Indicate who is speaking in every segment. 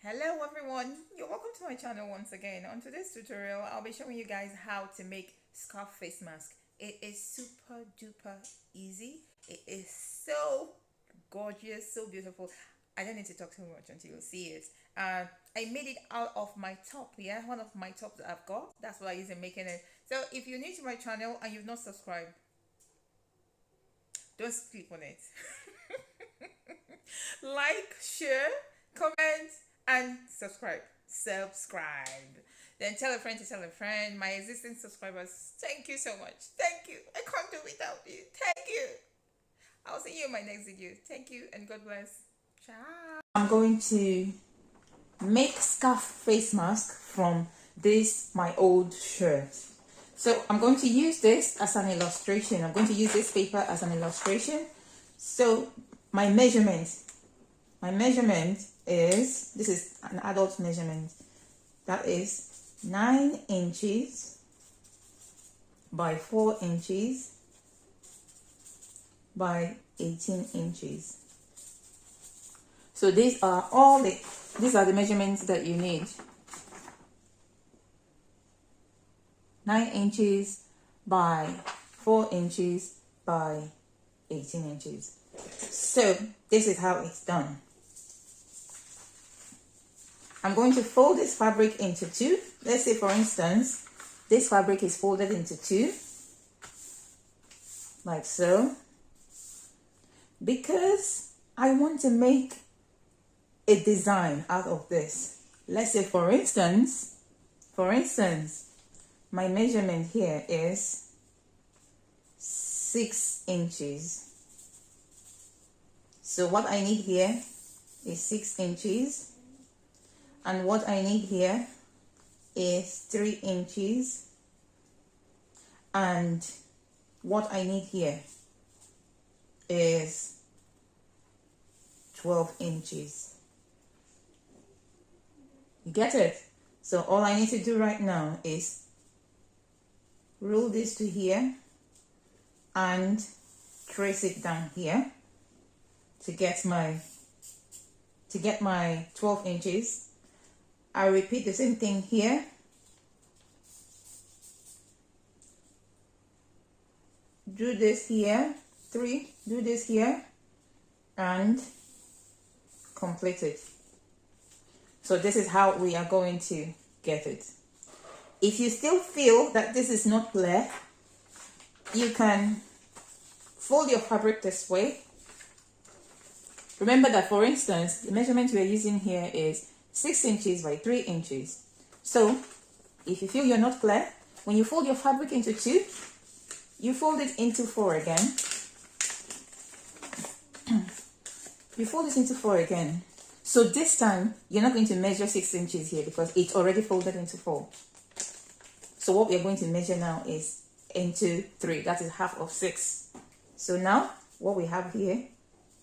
Speaker 1: Hello everyone, you're welcome to my channel once again. On today's tutorial, I'll be showing you guys how to make scarf face mask. It is super duper easy. It is so gorgeous, so beautiful. I don't need to talk too much until you see it. I made it out of my top, one of my tops that I've got. That's what I use in making it. So if you're new to my channel and you've not subscribed, don't sleep on it. Like, share, comment, and subscribe. Then tell a friend to tell a friend. My existing subscribers, thank you so much. Thank you. I can't do without you. Thank you. I'll see you in my next video. Thank you and God bless. Ciao. I'm going to make scarf face mask from this my old shirt. So I'm going to use this as an illustration. I'm going to use this paper as an illustration. So my measurement is, this is an adult measurement, that is 9 inches by 4 inches by 18 inches. So these are the measurements that you need. 9 inches by 4 inches by 18 inches. So this is how it's done. I'm going to fold this fabric into two. Let's say, for instance, this fabric is folded into two, like so, because I want to make a design out of this. Let's say, for instance, my measurement here is 6 inches. So what I need here is 6 inches. And what I need here is 3 inches. And what I need here is 12 inches. You get it? So all I need to do right now is roll this to here and trace it down here to get my 12 inches. I repeat the same thing here. Do this here, 3, do this here, and complete it. So this is how we are going to get it. If you still feel that this is not clear, you can fold your fabric this way. Remember that, for instance, the measurement we are using here is 6 inches by 3 inches. So if you feel you're not clear, when you fold your fabric into 2, you fold it into 4 again. You fold it into 4 again. So this time, you're not going to measure 6 inches here because it's already folded into 4. So what we're going to measure now is into 3. That is half of 6. So now, what we have here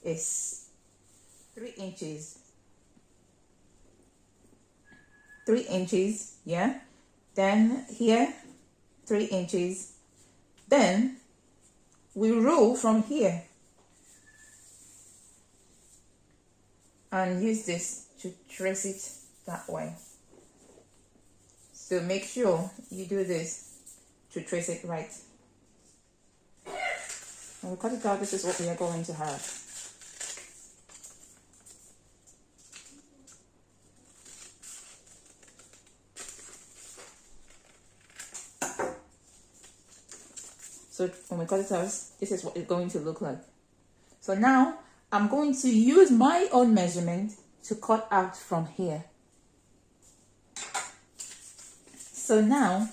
Speaker 1: is 3 inches. 3 inches, yeah. Then here, 3 inches. Then we roll from here and use this to trace it that way. So make sure you do this to trace it right. When we cut it out, this is what we are going to have. So when we cut it out, this is what it's going to look like. So now I'm going to use my own measurement to cut out from here. So now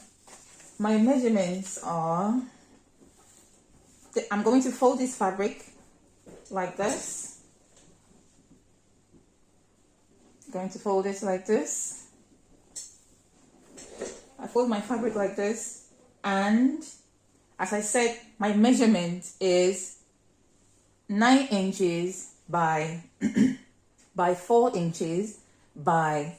Speaker 1: my measurements are, I'm going to fold this fabric like this. I'm going to fold it like this. I fold my fabric like this, and as I said, my measurement is 9 inches by 4 inches by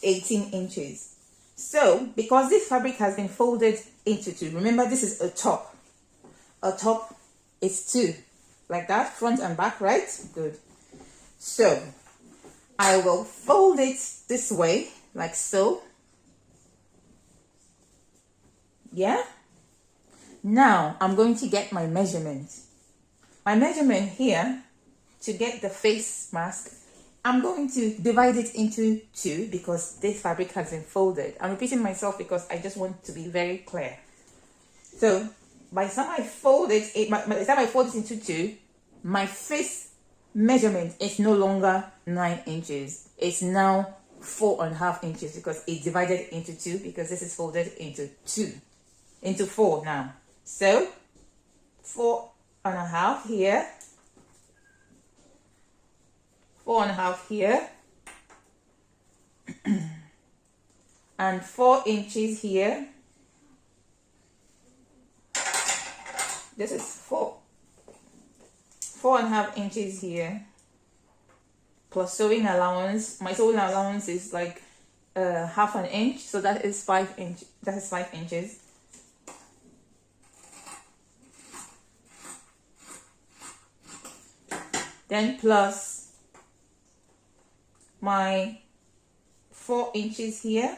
Speaker 1: 18 inches. So, because this fabric has been folded into 2, remember this is a top. A top is 2, like that, front and back, right? Good. So, I will fold it this way, like so. Yeah. Now I'm going to get my measurement. My measurement here, to get the face mask, I'm going to divide it into 2 because this fabric has been folded. I'm repeating myself because I just want to be very clear. So by the time I fold it, into 2, my face measurement is no longer 9 inches. It's now 4.5 inches because it's divided into 2 because this is folded into 4 now. So 4.5 here, 4.5 here, and 4 inches here. This is 4.5 inches here, plus sewing allowance. My sewing allowance is like half an inch, so that is 5 inch. That is 5 inches. Then plus my 4 inches here.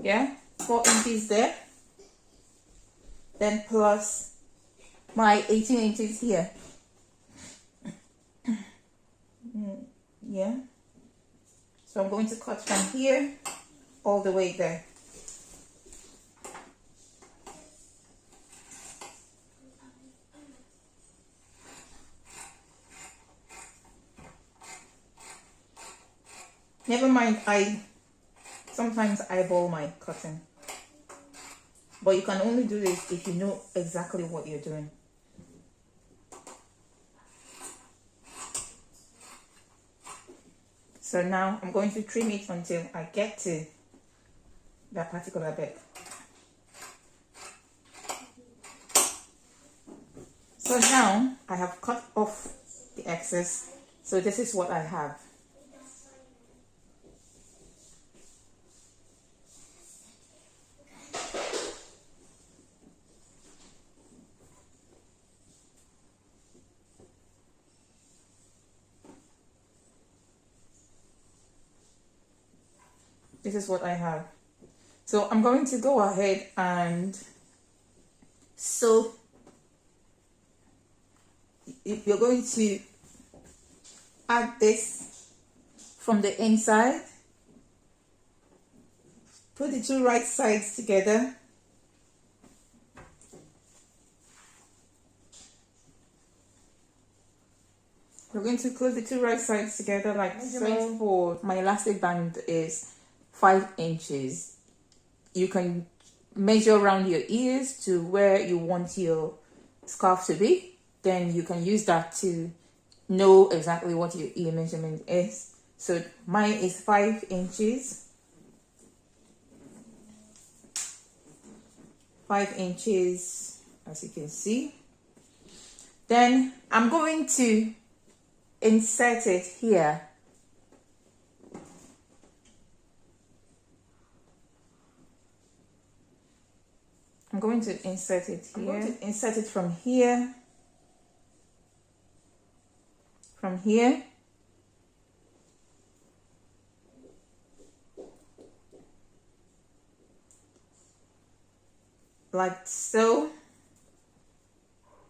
Speaker 1: Yeah, 4 inches there. Then plus my 18 inches here. Yeah. So I'm going to cut from here all the way there. Never mind, I sometimes eyeball my cutting. But you can only do this if you know exactly what you're doing. So now I'm going to trim it until I get to that particular bit. So now I have cut off the excess. So this is what I have. This is what I have. So I'm going to go ahead and sew. You're going to add this from the inside. Put the 2 right sides together. We're going to close the 2 right sides together like so. For my elastic band is 5 inches. You can measure around your ears to where you want your scarf to be. Then you can use that to know exactly what your ear measurement is. So mine is 5 inches. 5 inches, as you can see. Then I'm going to insert it here. I'm going to insert it here. I'm going to insert it from here. From here. Like so.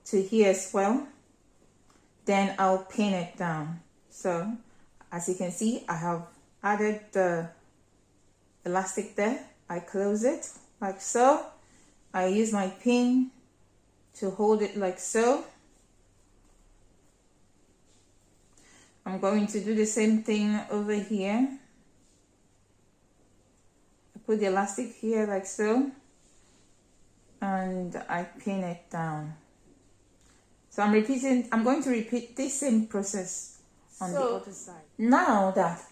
Speaker 1: To here as well. Then I'll pin it down. So, as you can see, I have added the elastic there. I close it like so. I use my pin to hold it like so. I'm going to do the same thing over here. I put the elastic here like so. And I pin it down. So I'm going to repeat this same process on the other side. Now that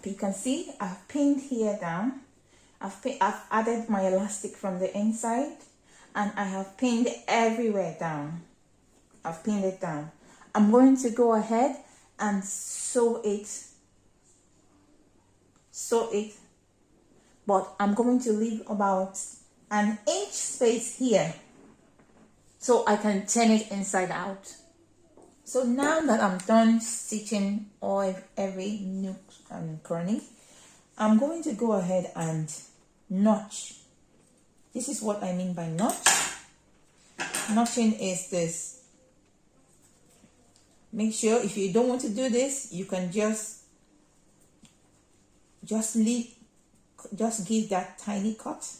Speaker 1: you can see, I've pinned here down. I've added my elastic from the inside, and I have pinned everywhere down. I've pinned it down. I'm going to go ahead and sew it. But I'm going to leave about an inch space here so I can turn it inside out. So now that I'm done stitching every nook and cranny, I'm going to go ahead and notch. This is what I mean by notch. Notching is this. Make sure if you don't want to do this, you can just give that tiny cut.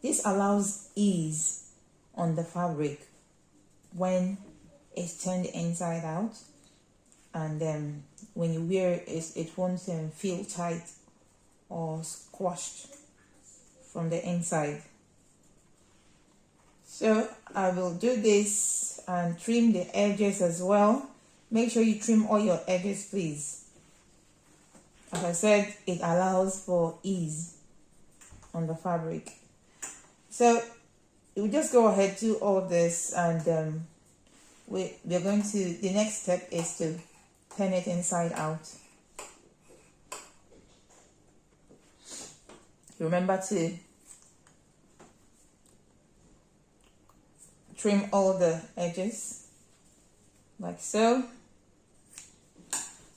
Speaker 1: This allows ease on the fabric when it's turned inside out, and then when you wear it, it won't feel tight or squashed from the inside. So I will do this and trim the edges as well. Make sure you trim all your edges, please. As I said, it allows for ease on the fabric. So we'll just go ahead to all this, and we're going to, the next step is to turn it inside out. Remember to trim all the edges like so.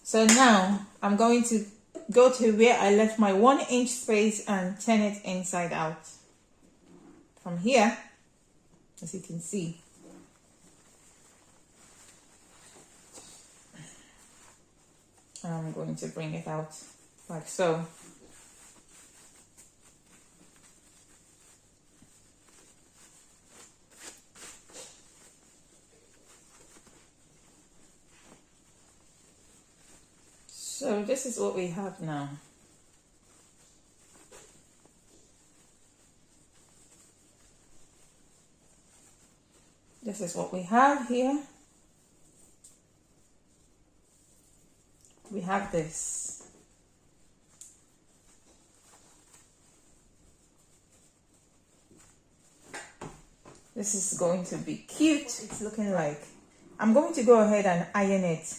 Speaker 1: So now I'm going to go to where I left my 1 inch space and turn it inside out. From here, as you can see, I'm going to bring it out like so. So this is what we have now. This is what we have here. We have this. This is going to be cute. It's looking like. I'm going to go ahead and iron it.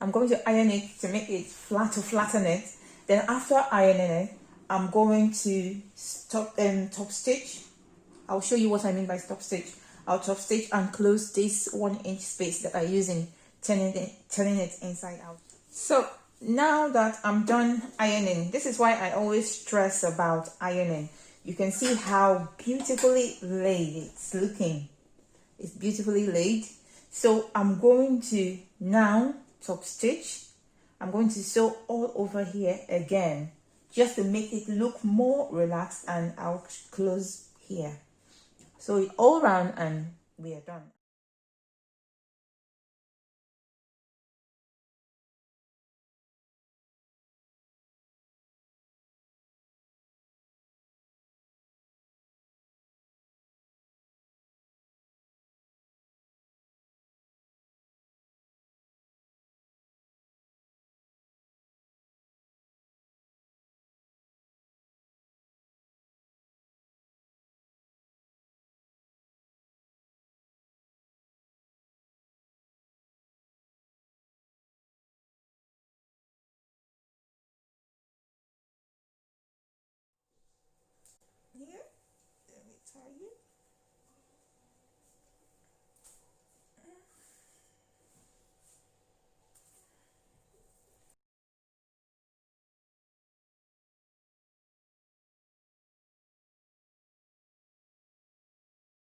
Speaker 1: I'm going to iron it to make it flat, to flatten it. Then after ironing it, I'm going to top stitch. I'll show you what I mean by top stitch. I'll top stitch and close this 1 inch space that I'm using, turning it inside out. So now that I'm done ironing, this is why I always stress about ironing. You can see how beautifully laid it's looking. It's beautifully laid. So I'm going to now top stitch. I'm going to sew all over here again, just to make it look more relaxed, and I'll close here. Sew it all around and we are done.